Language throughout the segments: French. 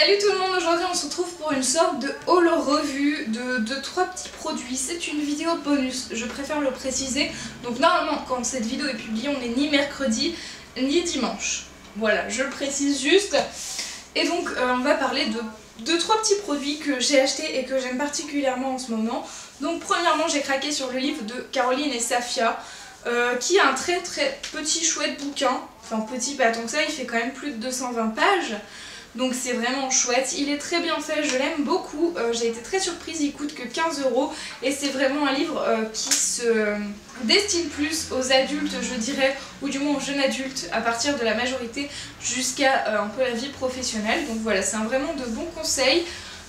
Salut tout le monde, aujourd'hui on se retrouve pour une sorte de haul revue de 3 petits produits. C'est une vidéo bonus, je préfère le préciser. Donc normalement quand cette vidéo est publiée on n'est ni mercredi ni dimanche. Voilà, je le précise juste. Et donc on va parler de 3 petits produits que j'ai achetés et que j'aime particulièrement en ce moment. Donc premièrement j'ai craqué sur le livre de Caroline et Safia qui est un très petit chouette bouquin. Enfin petit pas tant que ça, il fait quand même plus de 220 pages. Donc c'est vraiment chouette, il est très bien fait, je l'aime beaucoup, j'ai été très surprise, il coûte que 15 € et c'est vraiment un livre qui se destine plus aux adultes je dirais, ou du moins aux jeunes adultes à partir de la majorité jusqu'à un peu la vie professionnelle. Donc voilà, c'est vraiment de bons conseils.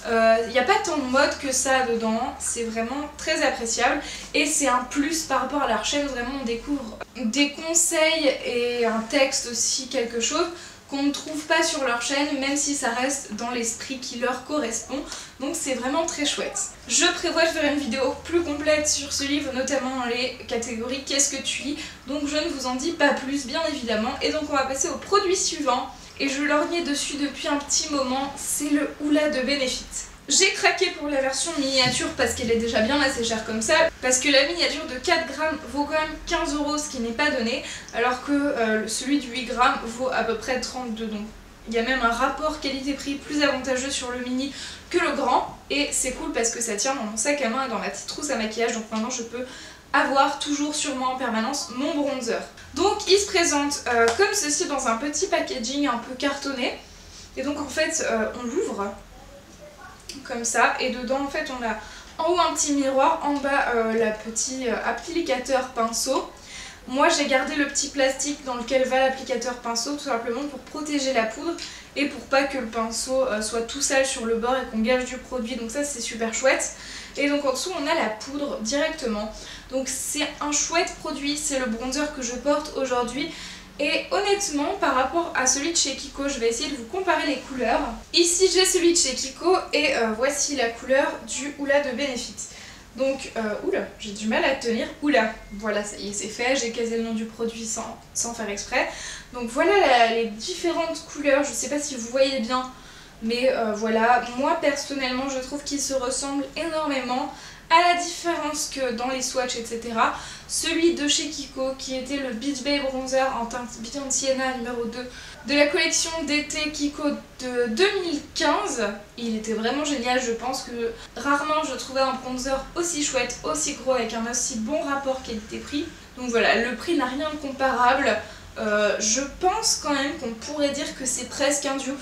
Il n'y a pas tant de mode que ça dedans, c'est vraiment très appréciable et c'est un plus par rapport à leur chaîne. Vraiment on découvre des conseils et un texte aussi, quelque chose qu'on ne trouve pas sur leur chaîne, même si ça reste dans l'esprit qui leur correspond. Donc c'est vraiment très chouette. Je prévois de faire une vidéo plus complète sur ce livre, notamment dans les catégories qu'est-ce que tu lis. Donc je ne vous en dis pas plus bien évidemment. Et donc on va passer au produit suivant. Et je lorgnais dessus depuis un petit moment, c'est le Hoola de Benefit. J'ai craqué pour la version miniature parce qu'elle est déjà bien assez chère comme ça, parce que la miniature de 4 grammes vaut quand même 15 €, ce qui n'est pas donné, alors que celui de 8 grammes vaut à peu près 32 €. Donc il y a même un rapport qualité-prix plus avantageux sur le mini que le grand, et c'est cool parce que ça tient dans mon sac à main et dans ma petite trousse à maquillage, donc maintenant je peux avoir toujours sur moi en permanence mon bronzer. Donc il se présente comme ceci dans un petit packaging un peu cartonné, et donc en fait on l'ouvre comme ça, et dedans en fait on a en haut un petit miroir, en bas le petit applicateur pinceau. Moi j'ai gardé le petit plastique dans lequel va l'applicateur pinceau tout simplement pour protéger la poudre et pour pas que le pinceau soit tout sale sur le bord et qu'on gâche du produit, donc ça c'est super chouette. Et donc en dessous on a la poudre directement, donc c'est un chouette produit, c'est le bronzer que je porte aujourd'hui. Et honnêtement, par rapport à celui de chez Kiko, je vais essayer de vous comparer les couleurs. Ici j'ai celui de chez Kiko et voici la couleur du Hoola de Benefit. Donc, oula, j'ai du mal à tenir. Oula, voilà, ça y est, c'est fait, j'ai casé le nom du produit sans faire exprès. Donc voilà les différentes couleurs, je sais pas si vous voyez bien, mais voilà, moi personnellement je trouve qu'ils se ressemblent énormément. À la différence que dans les swatchs etc, celui de chez Kiko qui était le Beach Bay Bronzer en teinte Beyond Sienna numéro 2 de la collection d'été Kiko de 2015, il était vraiment génial. Je pense que rarement je trouvais un bronzer aussi chouette, aussi gros, avec un aussi bon rapport qualité-prix. Donc voilà, le prix n'a rien de comparable. Je pense quand même qu'on pourrait dire que c'est presque un dupe.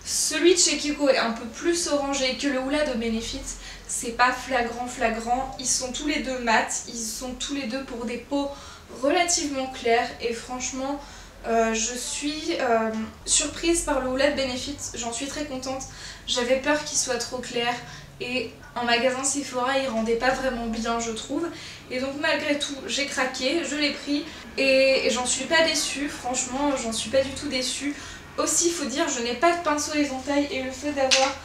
Celui de chez Kiko est un peu plus orangé que le Hoola de Benefit. C'est pas flagrant, ils sont tous les deux mat, ils sont tous les deux pour des peaux relativement claires et franchement je suis surprise par le Hoola de Benefit, j'en suis très contente. J'avais peur qu'il soit trop clair et en magasin Sephora il rendait pas vraiment bien je trouve, et donc malgré tout j'ai craqué, je l'ai pris et j'en suis pas déçue, franchement j'en suis pas du tout déçue. Aussi il faut dire, je n'ai pas de pinceau éventail et le fait d'avoir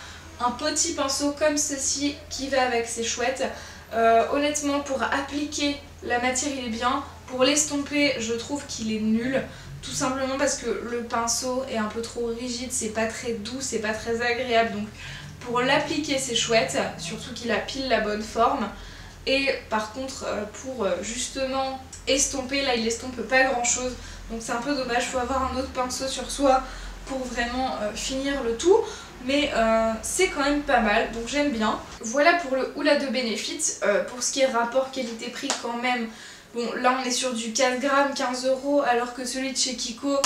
un petit pinceau comme ceci qui va avec, c'est chouette. Honnêtement pour appliquer la matière il est bien, pour l'estomper je trouve qu'il est nul, tout simplement parce que le pinceau est un peu trop rigide, c'est pas très doux, c'est pas très agréable. Donc pour l'appliquer c'est chouette, surtout qu'il a pile la bonne forme. Et par contre pour justement estomper, là il estompe pas grand chose, donc c'est un peu dommage, il faut avoir un autre pinceau sur soi pour vraiment finir le tout. Mais c'est quand même pas mal, donc j'aime bien. Voilà pour le Hoola de Benefit. Pour ce qui est rapport qualité-prix quand même, bon là on est sur du 4 grammes, 15 €, alors que celui de chez Kiko,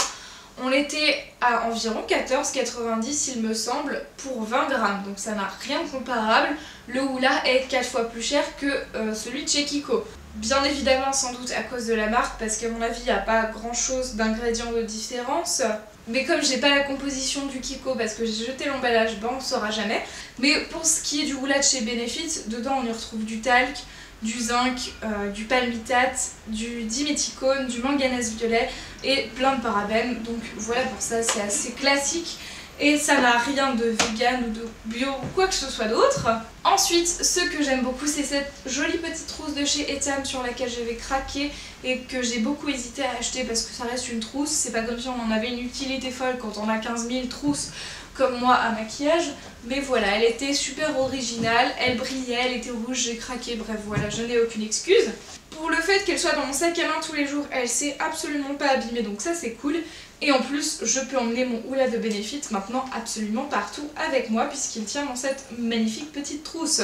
on était à environ 14,90 il me semble, pour 20 grammes. Donc ça n'a rien de comparable. Le Hoola est 4 fois plus cher que celui de chez Kiko. Bien évidemment sans doute à cause de la marque, parce qu'à mon avis il n'y a pas grand chose d'ingrédients de différence. Mais comme j'ai pas la composition du Kiko parce que j'ai jeté l'emballage, ben on ne saura jamais. Mais pour ce qui est du Hoola de chez Benefit, dedans on y retrouve du talc, du zinc, du palmitate, du diméthicone, du manganèse violet et plein de parabènes. Donc voilà, pour ça c'est assez classique et ça n'a rien de vegan ou de bio ou quoi que ce soit d'autre. Ensuite, ce que j'aime beaucoup, c'est cette jolie petite trousse de chez Etam sur laquelle j'avais craqué et que j'ai beaucoup hésité à acheter parce que ça reste une trousse. C'est pas comme si on en avait une utilité folle quand on a 15 000 trousses comme moi à maquillage, mais voilà, elle était super originale, elle brillait, elle était rouge, j'ai craqué, bref voilà, je n'ai aucune excuse. Pour le fait qu'elle soit dans mon sac à main tous les jours, elle s'est absolument pas abîmée, donc ça c'est cool. Et en plus, je peux emmener mon Hoola de Benefit maintenant absolument partout avec moi puisqu'il tient dans cette magnifique petite trousse.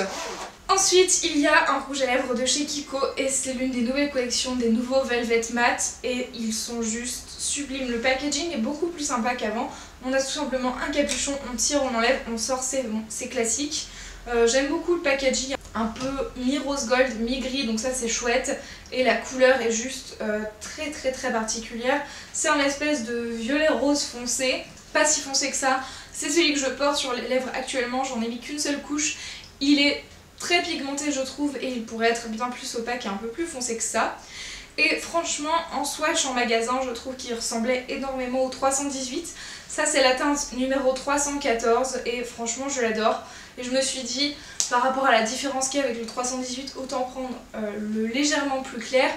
Ensuite, il y a un rouge à lèvres de chez Kiko et c'est l'une des nouvelles collections des nouveaux Velvet Matte et ils sont juste sublimes. Le packaging est beaucoup plus sympa qu'avant. On a tout simplement un capuchon, on tire, on enlève, on sort, c'est bon, c'est classique. J'aime beaucoup le packaging, un peu mi-rose gold, mi-gris, donc ça c'est chouette. Et la couleur est juste très particulière. C'est un espèce de violet rose foncé, pas si foncé que ça. C'est celui que je porte sur les lèvres actuellement, j'en ai mis qu'une seule couche. Il est très pigmenté je trouve et il pourrait être bien plus opaque et un peu plus foncé que ça. Et franchement, en swatch en magasin, je trouve qu'il ressemblait énormément au 318. Ça c'est la teinte numéro 314 et franchement je l'adore. Et je me suis dit, par rapport à la différence qu'il y a avec le 318, autant prendre le légèrement plus clair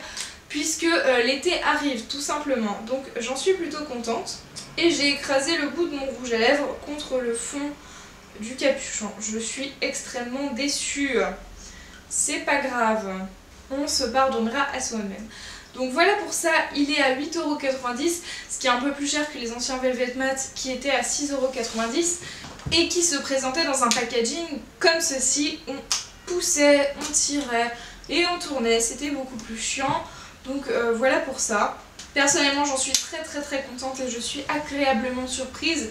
puisque l'été arrive tout simplement. Donc j'en suis plutôt contente. Et j'ai écrasé le bout de mon rouge à lèvres contre le fond du capuchon. Je suis extrêmement déçue. C'est pas grave. On se pardonnera à soi-même. Donc voilà pour ça, il est à 8,90€, ce qui est un peu plus cher que les anciens Velvet Matte qui étaient à 6,90€ et qui se présentaient dans un packaging comme ceci. On poussait, on tirait et on tournait, c'était beaucoup plus chiant. Donc voilà pour ça. Personnellement j'en suis très contente et je suis agréablement surprise.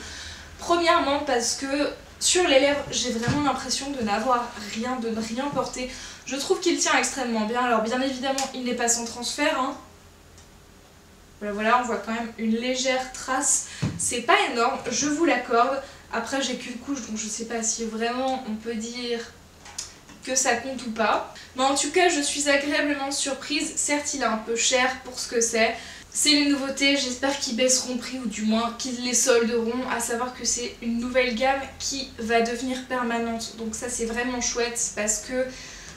Premièrement parce que sur les lèvres j'ai vraiment l'impression de n'avoir rien, de ne rien porter. Je trouve qu'il tient extrêmement bien. Alors bien évidemment il n'est pas sans transfert hein. Voilà, on voit quand même une légère trace. C'est pas énorme, je vous l'accorde. Après j'ai qu'une couche donc je sais pas si vraiment on peut dire que ça compte ou pas. Mais en tout cas je suis agréablement surprise. Certes il est un peu cher pour ce que c'est. C'est les nouveautés, j'espère qu'ils baisseront prix ou du moins qu'ils les solderont, à savoir que c'est une nouvelle gamme qui va devenir permanente. Donc ça c'est vraiment chouette parce que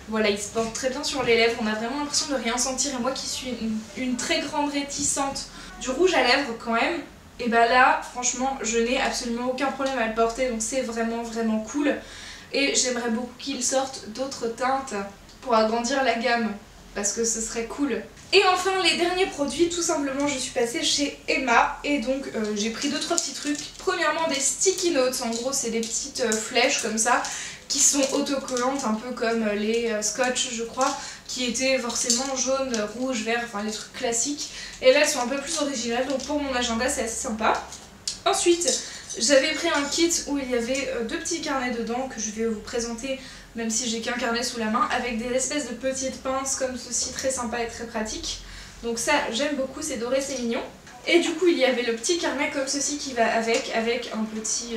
voilà, il se porte très bien sur les lèvres, on a vraiment l'impression de rien sentir. Et moi qui suis une très grande réticente du rouge à lèvres quand même, et bah là franchement je n'ai absolument aucun problème à le porter, donc c'est vraiment cool. Et j'aimerais beaucoup qu'ils sortent d'autres teintes pour agrandir la gamme parce que ce serait cool. Et enfin les derniers produits, tout simplement je suis passée chez Emma et donc j'ai pris 2-3 petits trucs. Premièrement des sticky notes, en gros c'est des petites flèches comme ça qui sont autocollantes un peu comme les scotch je crois, qui étaient forcément jaune, rouge, vert, enfin les trucs classiques. Et là elles sont un peu plus originales donc pour mon agenda c'est assez sympa. Ensuite j'avais pris un kit où il y avait 2 petits carnets dedans que je vais vous présenter même si j'ai qu'un carnet sous la main, avec des espèces de petites pinces comme ceci, très sympa et très pratique. Donc ça j'aime beaucoup, c'est doré, c'est mignon. Et du coup il y avait le petit carnet comme ceci qui va avec un petit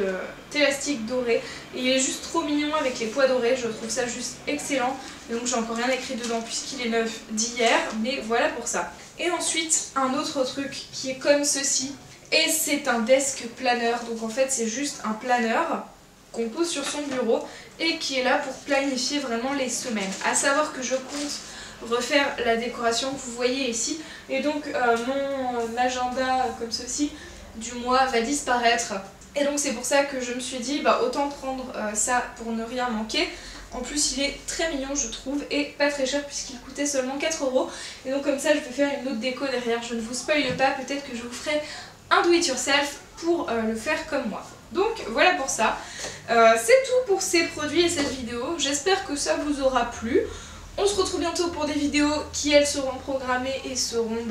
élastique doré. Et il est juste trop mignon avec les pois dorés, je trouve ça juste excellent. Et donc j'ai encore rien écrit dedans puisqu'il est neuf d'hier, mais voilà pour ça. Et ensuite un autre truc qui est comme ceci. Et c'est un desk planner, donc en fait c'est juste un planeur qu'on pose sur son bureau et qui est là pour planifier vraiment les semaines. À savoir que je compte refaire la décoration que vous voyez ici et donc mon agenda comme ceci du mois va disparaître. Et donc c'est pour ça que je me suis dit bah autant prendre ça pour ne rien manquer. En plus il est très mignon je trouve et pas très cher puisqu'il coûtait seulement 4€. Et donc comme ça je vais faire une autre déco derrière. Je ne vous spoile pas, peut-être que je vous ferai un do it yourself pour le faire comme moi. Donc voilà pour ça. C'est tout pour ces produits et cette vidéo. J'espère que ça vous aura plu. On se retrouve bientôt pour des vidéos qui elles seront programmées et seront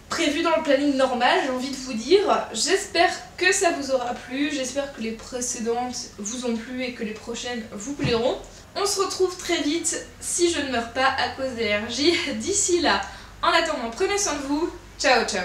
prévues dans le planning normal, j'ai envie de vous dire. J'espère que ça vous aura plu, j'espère que les précédentes vous ont plu et que les prochaines vous plairont. On se retrouve très vite si je ne meurs pas à cause d'allergie. D'ici là, en attendant, prenez soin de vous. Ciao ciao.